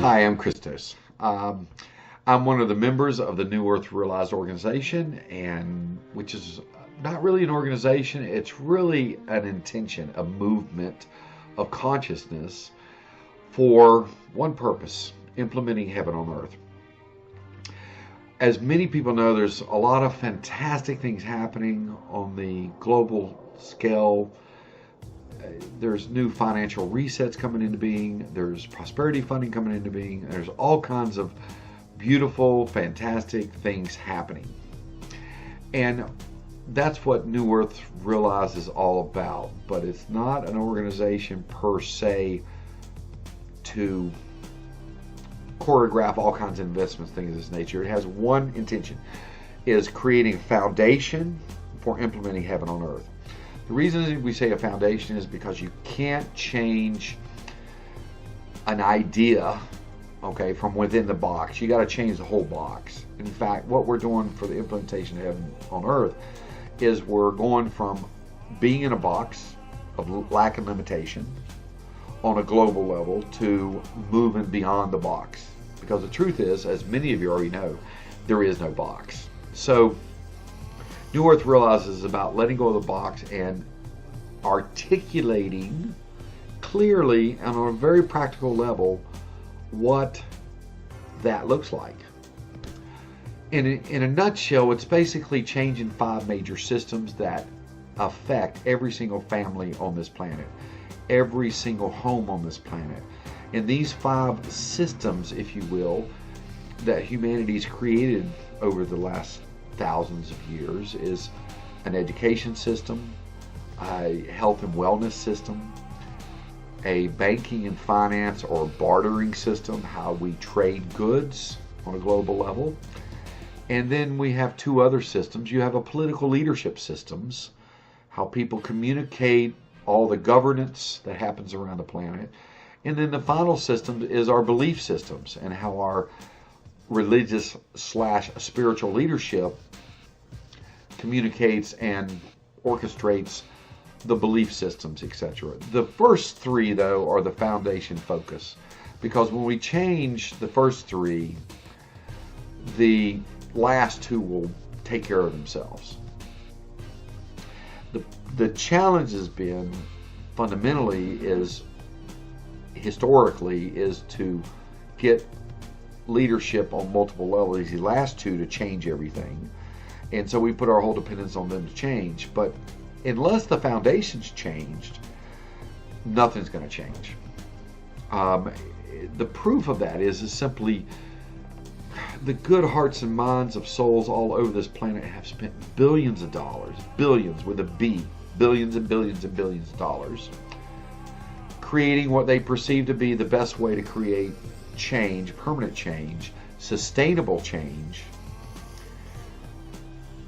Hi, I'm Christos. I'm one of the members of the New Earth Realized organization, and which is not really an organization, it's really an intention, a movement of consciousness for one purpose: implementing heaven on earth. As many people know, there's a lot of fantastic things happening on the global scale. There's new financial resets coming into being. There's prosperity funding coming into being. There's all kinds of beautiful, fantastic things happening. And that's what New Earth Realized is all about. But it's not an organization per se to choreograph all kinds of investments, things of this nature. It has one intention, is creating a foundation for implementing heaven on earth. The reason we say a foundation is because you can't change an idea, okay, from within the box. You got to change the whole box. In fact, what we're doing for the implementation of heaven on earth is we're going from being in a box of lack and limitation on a global level to moving beyond the box. Because the truth is, as many of you already know, there is no box. So New Earth Realizes is about letting go of the box and articulating clearly and on a very practical level what that looks like. In a nutshell, it's basically changing 5 major systems that affect every single family on this planet, every single home on this planet. And these 5 systems, if you will, that humanity's created over the last thousands of years is an education system, a health and wellness system, a banking and finance or bartering system, how we trade goods on a global level. And then we have 2 other systems. You have a political leadership systems, how people communicate, all the governance that happens around the planet. And then the final system is our belief systems and how our religious/spiritual leadership communicates and orchestrates the belief systems, etc. The first 3, though, are the foundation focus, because when we change the first 3, the last 2 will take care of themselves. The challenge has been fundamentally historically is to get leadership on multiple levels, these last 2, to change everything. And so we put our whole dependence on them to change. But unless the foundation's changed, nothing's going to change. The proof of that is simply the good hearts and minds of souls all over this planet have spent billions of dollars, billions with a B, billions and billions and billions of dollars, creating what they perceive to be the best way to create change, permanent change, sustainable change.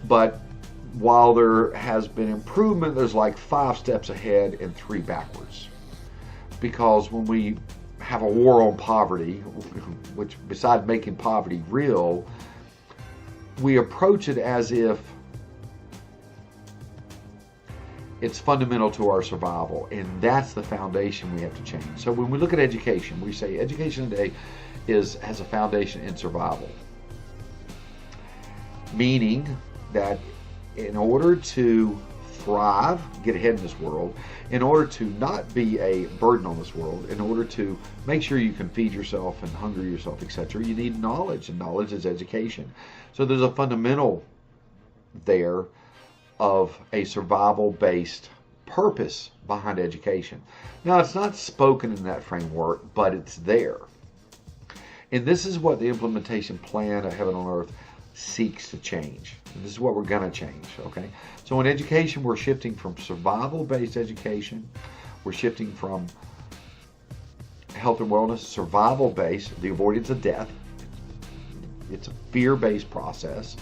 But while there has been improvement, there's like 5 steps ahead and 3 backwards. Because when we have a war on poverty, which besides making poverty real, we approach it as if it's fundamental to our survival, and that's the foundation we have to change. So when we look at education, we say education today has a foundation in survival. Meaning that in order to thrive, get ahead in this world, in order to not be a burden on this world, in order to make sure you can feed yourself and hunger yourself, etc., you need knowledge, and knowledge is education. So there's a fundamental there of a survival-based purpose behind education. Now, it's not spoken in that framework, but it's there. And this is what the implementation plan of Heaven on Earth seeks to change. And this is what we're going to change, okay? So in education, we're shifting from survival-based education. We're shifting from health and wellness, survival-based, the avoidance of death. It's a fear-based process,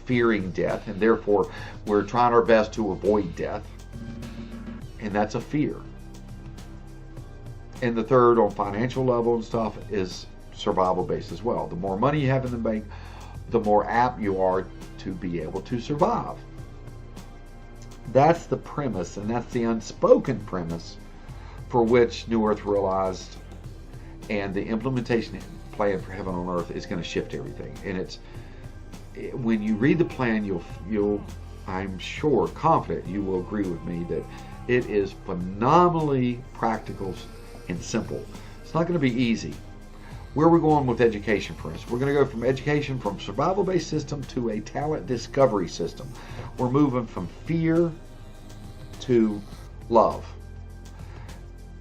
fearing death, and therefore we're trying our best to avoid death. And that's a fear. And the third, on financial level and stuff, is survival-based as well. The more money you have in the bank, the more apt you are to be able to survive. That's the premise, and that's the unspoken premise for which New Earth Realized and the implementation plan for heaven on earth is going to shift everything. And when you read the plan, you'll I'm sure, confident you will agree with me that it is phenomenally practical and simple. It's not going to be easy. Where we're going with education, for instance, we're going to go from education from survival-based system to a talent discovery system. We're moving from fear to love.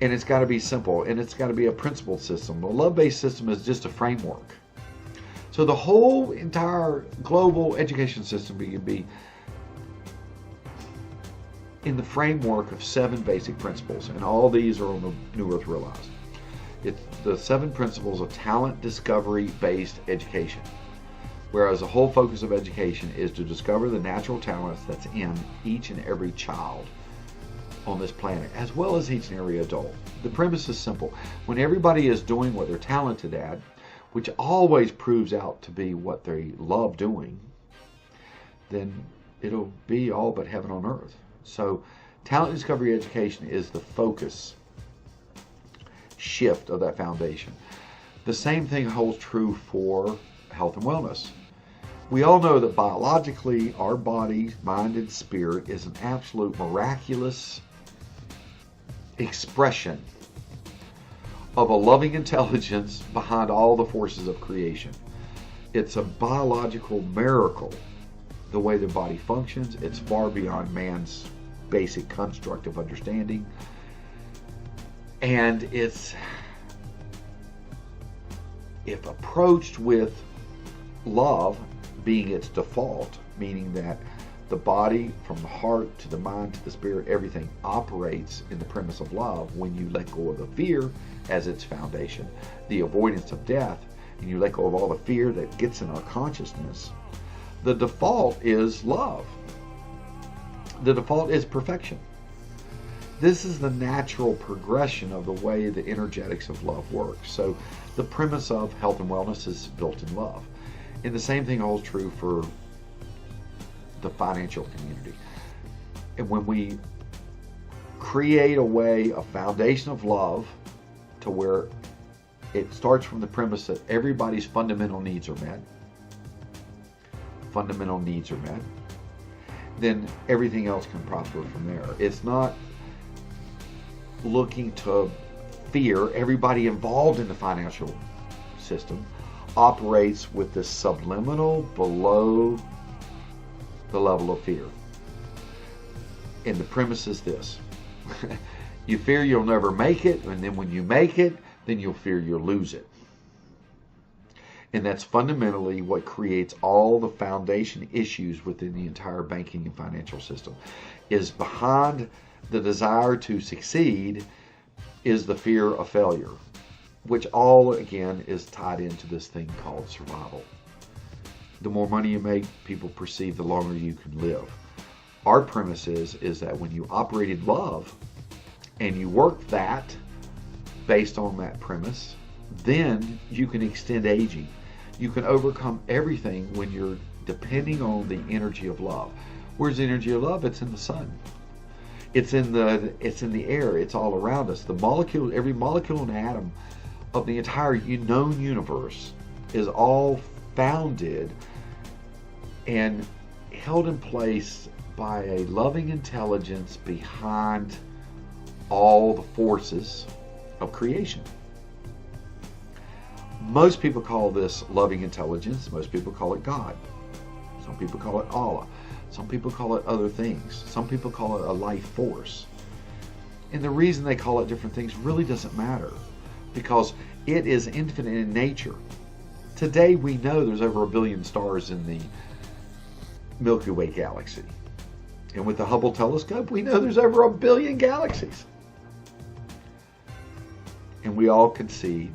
And it's got to be simple, and it's got to be a principled system. The love-based system is just a framework. So the whole entire global education system can be in the framework of 7 basic principles, and all these are on the New Earth Realized. It's the 7 principles of talent discovery-based education, whereas the whole focus of education is to discover the natural talents that's in each and every child on this planet, as well as each and every adult. The premise is simple. When everybody is doing what they're talented at, which always proves out to be what they love doing, then it'll be all but heaven on earth. So talent discovery education is the focus shift of that foundation. The same thing holds true for health and wellness. We all know that biologically our body, mind, and spirit is an absolute miraculous expression of a loving intelligence behind all the forces of creation. It's a biological miracle the way the body functions. It's far beyond man's basic construct of understanding. And it's, if approached with love being its default, meaning that the body, from the heart to the mind to the spirit, everything operates in the premise of love. When you let go of the fear as its foundation, the avoidance of death, and you let go of all the fear that gets in our consciousness, the default is love. The default is perfection. This is the natural progression of the way the energetics of love works. So the premise of health and wellness is built in love. And the same thing holds true for the financial community. And when we create a way, a foundation of love, to where it starts from the premise that everybody's fundamental needs are met, then everything else can prosper from there. It's not looking to fear. Everybody involved in the financial system operates with this subliminal below the level of fear. And the premise is this. You fear you'll never make it, and then when you make it, then you'll fear you'll lose it. And that's fundamentally what creates all the foundation issues within the entire banking and financial system. Is behind the desire to succeed is the fear of failure, which all, again, is tied into this thing called survival. The more money you make, people perceive the longer you can live. Our premise is that when you operate in love and you work that based on that premise, then you can extend aging. You can overcome everything when you're depending on the energy of love. Where's the energy of love? It's in the sun. It's in the air. It's all around us. The molecule, every molecule and atom of the entire known universe is all founded and held in place by a loving intelligence behind all the forces of creation. Most people call this loving intelligence. Most people call it God. Some people call it Allah. Some people call it other things. Some people call it a life force. And the reason they call it different things really doesn't matter, because it is infinite in nature. Today we know there's over 1 billion stars in the Milky Way galaxy. And with the Hubble telescope, we know there's over 1 billion galaxies. And we all concede,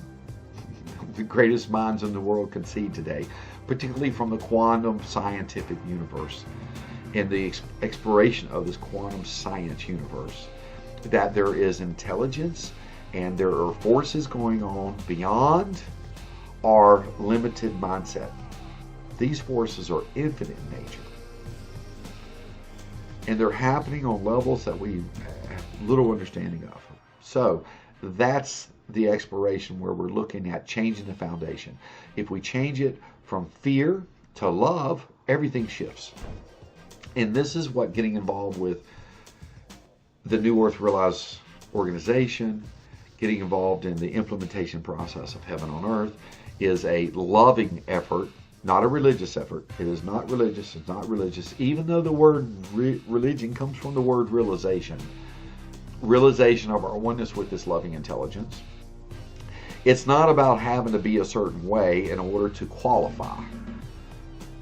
the greatest minds in the world concede today, particularly from the quantum scientific universe and the exploration of this quantum science universe, that there is intelligence and there are forces going on beyond our limited mindset. These forces are infinite in nature. And they're happening on levels that we have little understanding of. So that's the exploration where we're looking at changing the foundation. If we change it from fear to love, everything shifts. And this is what getting involved with the New Earth Realize organization, getting involved in the implementation process of Heaven on Earth, is a loving effort, not a religious effort. It is not religious. It's not religious, even though the word religion comes from the word realization. Realization of our oneness with this loving intelligence. It's not about having to be a certain way in order to qualify.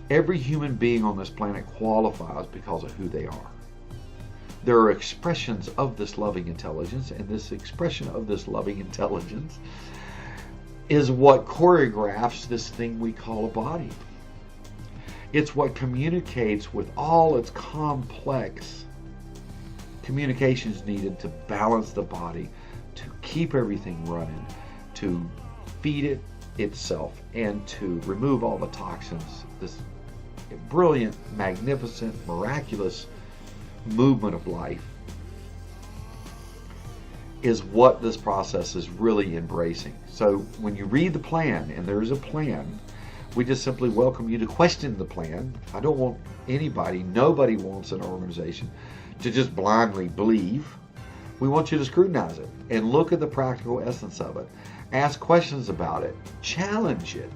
Every human being on this planet qualifies because of who they are. There are expressions of this loving intelligence, and this expression of this loving intelligence is what choreographs this thing we call a body. It's what communicates with all its complex communications needed to balance the body, to keep everything running, to feed it itself, and to remove all the toxins. This brilliant, magnificent, miraculous movement of life is what this process is really embracing. So when you read the plan, and there is a plan, we just simply welcome you to question the plan. I don't want anybody, nobody wants an organization to just blindly believe. We want you to scrutinize it and look at the practical essence of it. Ask questions about it. Challenge it.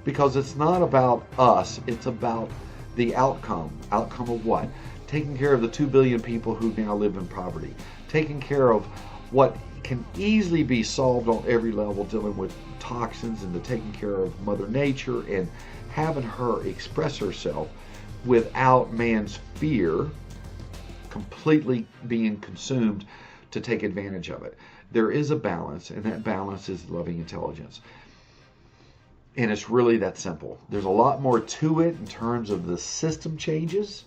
Because it's not about us. It's about the outcome. Outcome of what? Taking care of the 2 billion people who now live in poverty. Taking care of what can easily be solved on every level, dealing with toxins, and the taking care of Mother Nature and having her express herself without man's fear completely being consumed to take advantage of it. There is a balance, and that balance is loving intelligence. And it's really that simple. There's a lot more to it in terms of the system changes.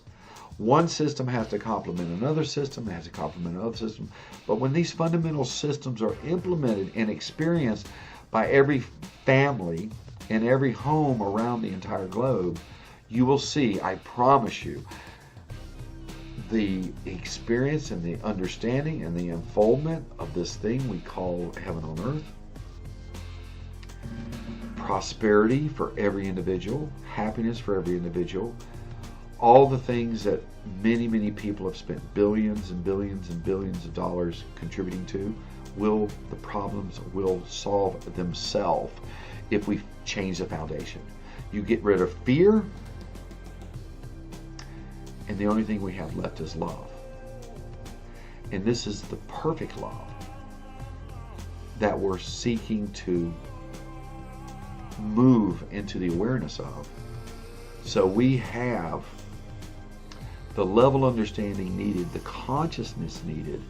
One system has to complement another system, it has to complement another system. But when these fundamental systems are implemented and experienced by every family and every home around the entire globe, you will see, I promise you, the experience and the understanding and the unfoldment of this thing we call Heaven on Earth. Prosperity for every individual, happiness for every individual, all the things that many, many people have spent billions and billions and billions of dollars contributing to, the problems will solve themselves if we change the foundation. You get rid of fear, and the only thing we have left is love. And this is the perfect love that we're seeking to move into the awareness of. So we have the level of understanding needed, the consciousness needed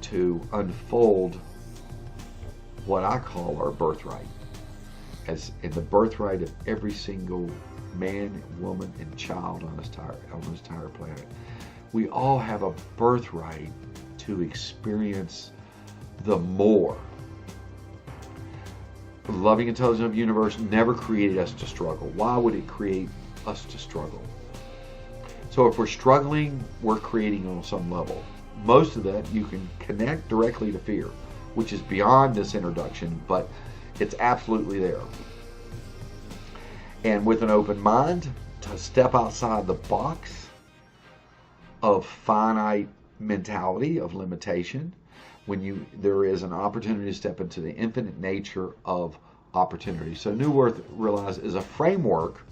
to unfold what I call our birthright, as in the birthright of every single man, woman, and child on this entire planet. We all have a birthright to experience the more. The loving intelligence of the universe never created us to struggle. Why would it create us to struggle? So if we're struggling, we're creating on some level. Most of that you can connect directly to fear, which is beyond this introduction, but it's absolutely there. And with an open mind to step outside the box of finite mentality, of limitation, when there is an opportunity to step into the infinite nature of opportunity. So New Earth Realize is a framework,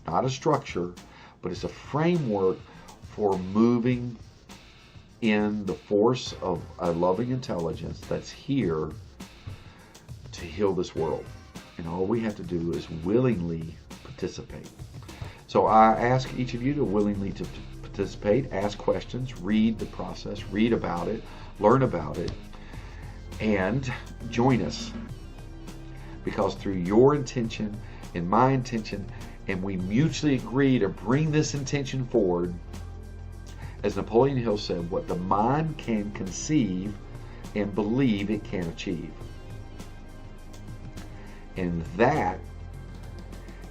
not a structure, but it's a framework for moving in the force of a loving intelligence that's here to heal this world. And all we have to do is willingly participate. So I ask each of you to willingly to participate, ask questions, read the process, read about it, learn about it, and join us. Because through your intention and my intention, and we mutually agree to bring this intention forward, as Napoleon Hill said, what the mind can conceive and believe it can achieve. And that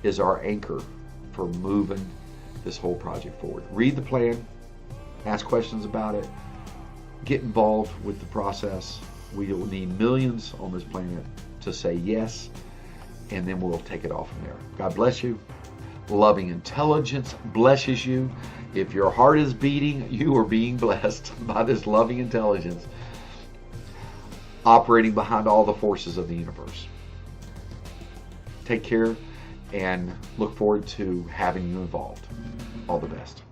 is our anchor for moving this whole project forward. Read the plan, ask questions about it, get involved with the process, We will need millions on this planet to say yes, and then we'll take it off from there. God bless you. Loving intelligence blesses you. If your heart is beating, you are being blessed by this loving intelligence operating behind all the forces of the universe. Take care and look forward to having you involved. All the best.